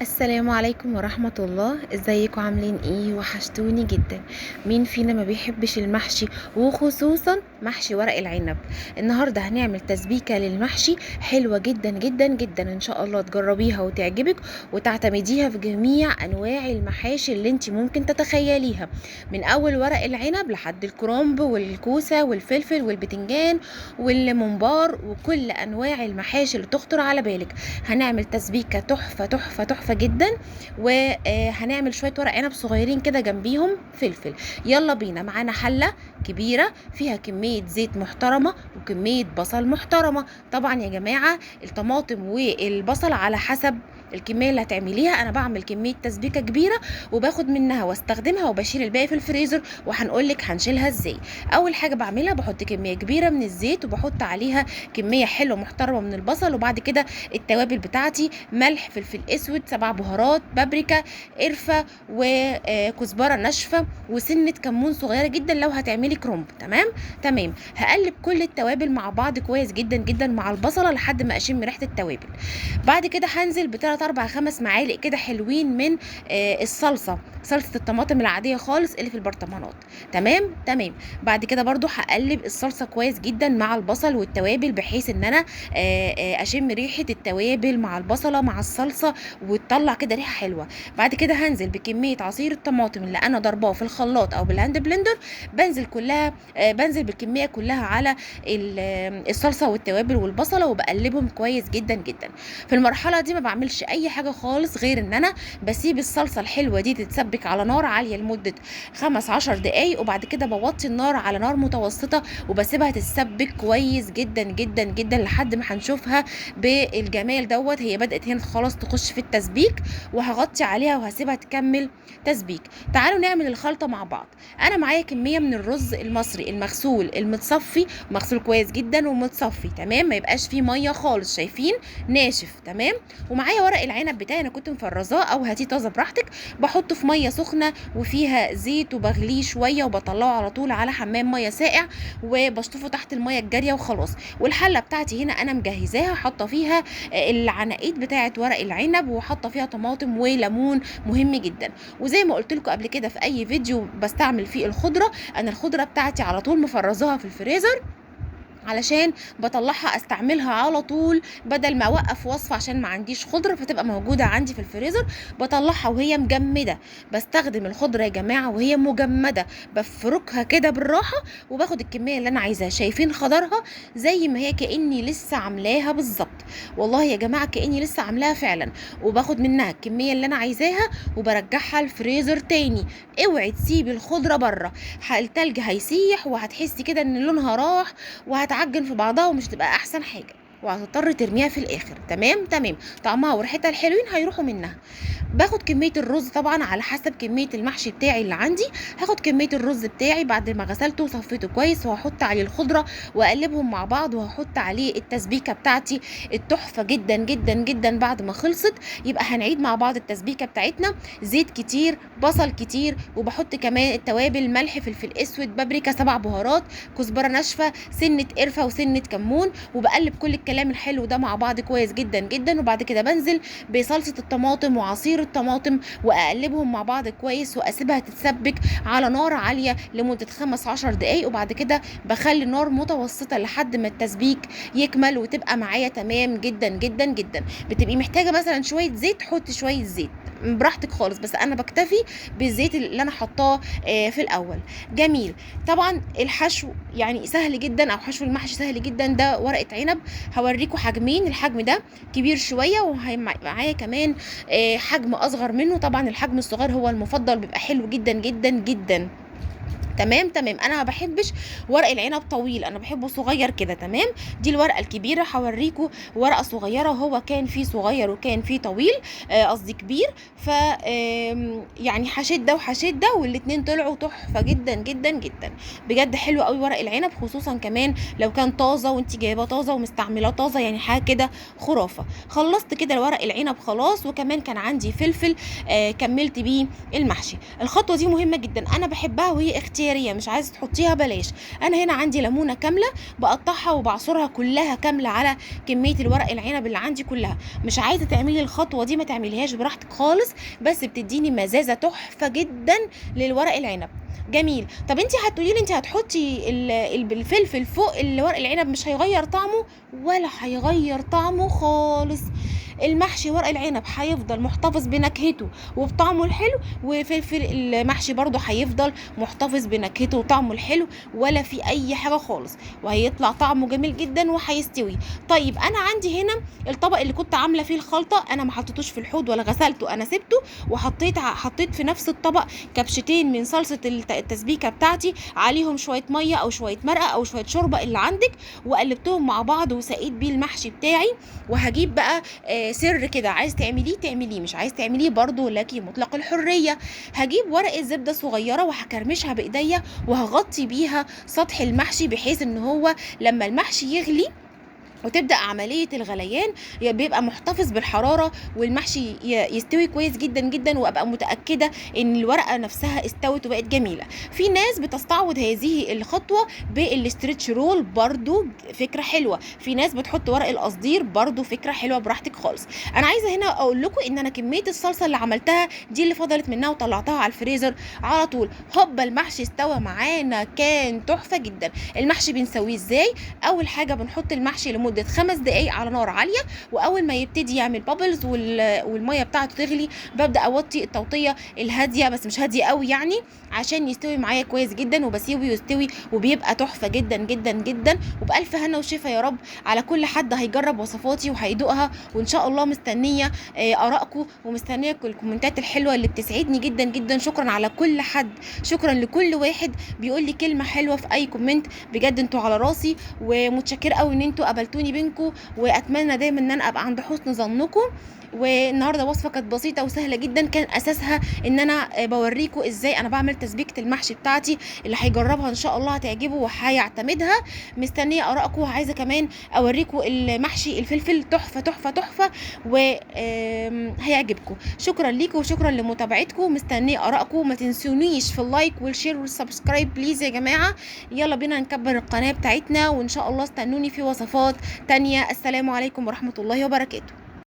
السلام عليكم ورحمة الله. ازيكم عاملين ايه؟ وحشتوني جدا. مين فينا ما بيحبش المحشي، وخصوصا محشي ورق العنب؟ النهاردة هنعمل تسبيكة للمحشي حلوة جدا جدا جدا، ان شاء الله تجربيها وتعجبك وتعتمديها في جميع انواع المحاشي اللي انت ممكن تتخيليها، من اول ورق العنب لحد الكرنب والكوسة والفلفل والبتنجان والممبار وكل انواع المحاشي اللي تخطر على بالك. هنعمل تسبيكة تحفة تحفة تحفة جدا، وهنعمل شوية ورق عنب صغيرين كده جنبيهم فلفل. يلا بينا. معانا حلة كبيرة فيها كمية زيت محترمة وكمية بصل محترمة. طبعا يا جماعة الطماطم والبصل على حسب الكميه اللي هتعمليها. انا بعمل كميه تسبيكه كبيره وباخد منها واستخدمها وبشيل الباقي في الفريزر، وهنقولك هنشيلها ازاي. اول حاجه بعملها بحط كميه كبيره من الزيت وبحط عليها كميه حلوه محترمه من البصل، وبعد كده التوابل بتاعتي: ملح، فلفل اسود، 7 بهارات، بابريكا، قرفه، وكزبره ناشفه، وسنه كمون صغيره جدا لو هتعملي كرنب. تمام. هقلب كل التوابل مع بعض كويس جدا جدا مع البصله لحد ما اشم ريحه التوابل. بعد كده هنزل بثلاث اربع خمس معالق كده حلوين من صلصه الطماطم العاديه خالص اللي في البرطمانات. تمام. بعد كده برضو هقلب الصلصه كويس جدا مع البصل والتوابل، بحيث ان انا اشم ريحه التوابل مع البصله مع الصلصه وتطلع كده ريحه حلوه. بعد كده هنزل بكميه عصير الطماطم اللي انا ضرباه في الخلاط او بالهاند بلندر. بنزل بالكميه كلها على الصلصه والتوابل والبصله وبقلبهم كويس جدا جدا. في المرحله دي ما بعملش اي حاجه خالص غير ان انا بسيب الصلصه الحلوه دي تتسبك على نار عاليه لمده 15 دقايق، وبعد كده بوطي النار على نار متوسطه وبسيبها تتسبك كويس جدا جدا جدا لحد ما هنشوفها بالجمال دوت. هي بدات هنا خلاص تخش في التسبيك، وهغطي عليها وهسيبها تكمل تسبيك. تعالوا نعمل الخلطه مع بعض. انا معايا كميه من الرز المصري المغسول المتصفي، مغسول كويس جدا ومتصفي تمام، ما يبقاش فيه ميه خالص، شايفين؟ ناشف تمام. ومعايا ورق العنب بتاعي انا كنت مفرزاه او هاتيه طازه براحتك، بحطه في ميه سخنه وفيها زيت وبغليه شويه وبطلعه على طول على حمام ميه ساقع وبشطفه تحت الميه الجاريه وخلاص. والحله بتاعتي هنا انا مجهزاها، حاطه فيها العناقيد بتاعه ورق العنب، وحاطه فيها طماطم وليمون مهم جدا. وزي ما قلت لكم قبل كده في اي فيديو بستعمل فيه الخضره، انا الخضره بتاعتي على طول مفرزاها في الفريزر علشان بطلعها استعملها على طول، بدل ما اوقف وصفه عشان ما عنديش خضره فتبقى موجوده عندي في الفريزر. بطلعها وهي مجمده، بستخدم الخضره يا جماعه وهي مجمده، بفركها كده بالراحه وباخد الكميه اللي انا عايزاها. شايفين خضرها زي ما هي كاني لسه عاملاها بالظبط، والله يا جماعه كاني لسه عاملاها فعلا. وباخد منها الكميه اللي انا عايزاها وبرجعها الفريزر تاني. اوعي تسيبي الخضره بره، التلج هيسيح وهتحسي كده ان لونها راح وهتعجن في بعضها ومش تبقى احسن حاجه، وهتضطر ترميها في الاخر. تمام. طعمها وريحتها الحلوين هيروحوا منها. باخد كميه الرز طبعا على حسب كميه المحشي بتاعي اللي عندي. هاخد كميه الرز بتاعي بعد ما غسلته وصفيته كويس، وهحط عليه الخضره واقلبهم مع بعض، وهحط عليه التسبيكه بتاعتي التحفه جدا جدا جدا. بعد ما خلصت يبقى هنعيد مع بعض التسبيكه بتاعتنا: زيت كتير، بصل كتير، وبحط كمان التوابل: ملح، فلفل اسود، بابريكا، 7 بهارات، كزبره ناشفه، سنه قرفه وسنه كمون. وبقلب كل الكلام الحلو ده مع بعض كويس جدا جدا. وبعد كده بنزل بصلصه الطماطم وعصير الطماطم واقلبهم مع بعض كويس واسيبها تتسبك على نار عاليه لمده 15 دقايق. وبعد كده بخلي النار متوسطه لحد ما التسبيك يكمل وتبقى معايا تمام جدا جدا جدا. بتبقي محتاجه مثلا شويه زيت، حطي شويه زيت براحتك خالص، بس انا بكتفي بالزيت اللي انا حطاه في الاول. جميل. طبعا الحشو يعني سهل جدا، او حشو المحشي سهل جدا. ده ورقه عنب، هوريكم حجمين. الحجم ده كبير شويه، ومعايا كمان حجم اصغر منه. طبعا الحجم الصغير هو المفضل، بيبقى حلو جدا جدا جدا. تمام. انا ما بحبش ورق العنب طويل، انا بحبه صغير كده. تمام. دي الورقه الكبيره، هوريكم ورقه صغيره، وهو كان فيه صغير وكان فيه طويل، قصدي كبير. ف يعني حشيت ده وحشيت ده، والاتنين طلعوا تحفه جدا جدا جدا. بجد حلو قوي ورق العنب، خصوصا كمان لو كان طازه وانت جايباه طازه ومستعملاه طازه، يعني حاجه كده خرافه. خلصت كده ورق العنب خلاص، وكمان كان عندي فلفل كملت بيه المحشي. الخطوه دي مهمه جدا، انا بحبها وهي اختياري خياريه مش عايزه تحطيها بلاش. انا هنا عندي ليمونه كامله بقطعها وبعصرها كلها كامله على كميه الورق العنب اللي عندي كلها. مش عايزه تعملي الخطوه دي ما تعمليهاش براحتك خالص، بس بتديني مزازه تحفه جدا للورق العنب. جميل. طب انت هتقولي لي انت هتحطي الفلفل فوق الورق العنب مش هيغير طعمه؟ ولا هيغير طعمه خالص. المحشي ورق العنب هيفضل محتفظ بنكهته وبطعمه الحلو، وفلفل المحشي برضو هيفضل محتفظ بنكهته وطعمه الحلو، ولا في اي حاجه خالص، وهيطلع طعمه جميل جدا وهيستوي. طيب انا عندي هنا الطبق اللي كنت عامله فيه الخلطه، انا ما حطيتوش في الحوض ولا غسلته، انا سبته حطيت في نفس الطبق كبشتين من صلصه التسبيكه بتاعتي، عليهم شويه ميه او شويه مرقه او شويه شوربه اللي عندك، وقلبتهم مع بعض وسقيت بيه المحشي بتاعي. وهجيب بقى سر كده، عايز تعمليه تعمليه، مش عايز تعمليه برضو لكي مطلق الحريه. هجيب ورقه زبده صغيره وهكرمشها بايديا وهغطي بيها سطح المحشي، بحيث ان هو لما المحشي يغلي وتبدا عمليه الغليان بيبقى محتفظ بالحراره، والمحشي يستوي كويس جدا جدا، وابقى متاكده ان الورقه نفسها استوت وبقت جميله. في ناس بتستعوض هذه الخطوه بالاسترتش رول، برضو فكره حلوه. في ناس بتحط ورق القصدير، برضو فكره حلوه، براحتك خالص. انا عايزه هنا اقول لكم ان انا كميه الصلصه اللي عملتها دي اللي فضلت منها وطلعتها على الفريزر على طول، هوبا المحشي استوى معانا، كان تحفه جدا. المحشي بنسويه ازاي؟ اول حاجه بنحط المحشي لمده 5 دقايق على نار عاليه، واول ما يبتدي يعمل بابلز والميه بتاعته تغلي ببدا اوطي التوطيه الهاديه، بس مش هاديه قوي يعني، عشان يستوي معايا كويس جدا، وبسيبه يستوي وبيبقى تحفه جدا جدا جدا. وبالف هنا وشفا يا رب على كل حد هيجرب وصفاتي وهيدوقها، وان شاء الله مستنيه ارائكم، ومستنيه كل الكومنتات الحلوه اللي بتسعدني جدا جدا. شكرا على كل حد، شكرا لكل واحد بيقول لي كلمه حلوه في اي كومنت، بجد انتوا على راسي، ومتشكره قوي ان انتوا قابلتوني بينكم، واتمنى دايما ان انا ابقى عند حسن ظنكم. والنهارده وصفه كانت بسيطه وسهله جدا، كان اساسها ان انا بوريكم ازاي انا بعمل تسبيكه المحشي بتاعتي، اللي هيجربها ان شاء الله هتعجبه وهيعتمدها. مستنيه ارائكم، وعايزه كمان اوريكم المحشي الفلفل تحفه تحفه تحفه وهيعجبكم. شكرا ليكم وشكرا لمتابعتكم، مستنيه ارائكم، ما تنسونيش في اللايك والشير والسبسكرايب بليز يا جماعه. يلا بينا نكبر القناه بتاعتنا، وان شاء الله استنوني في وصفات تانية. السلام عليكم ورحمه الله وبركاته.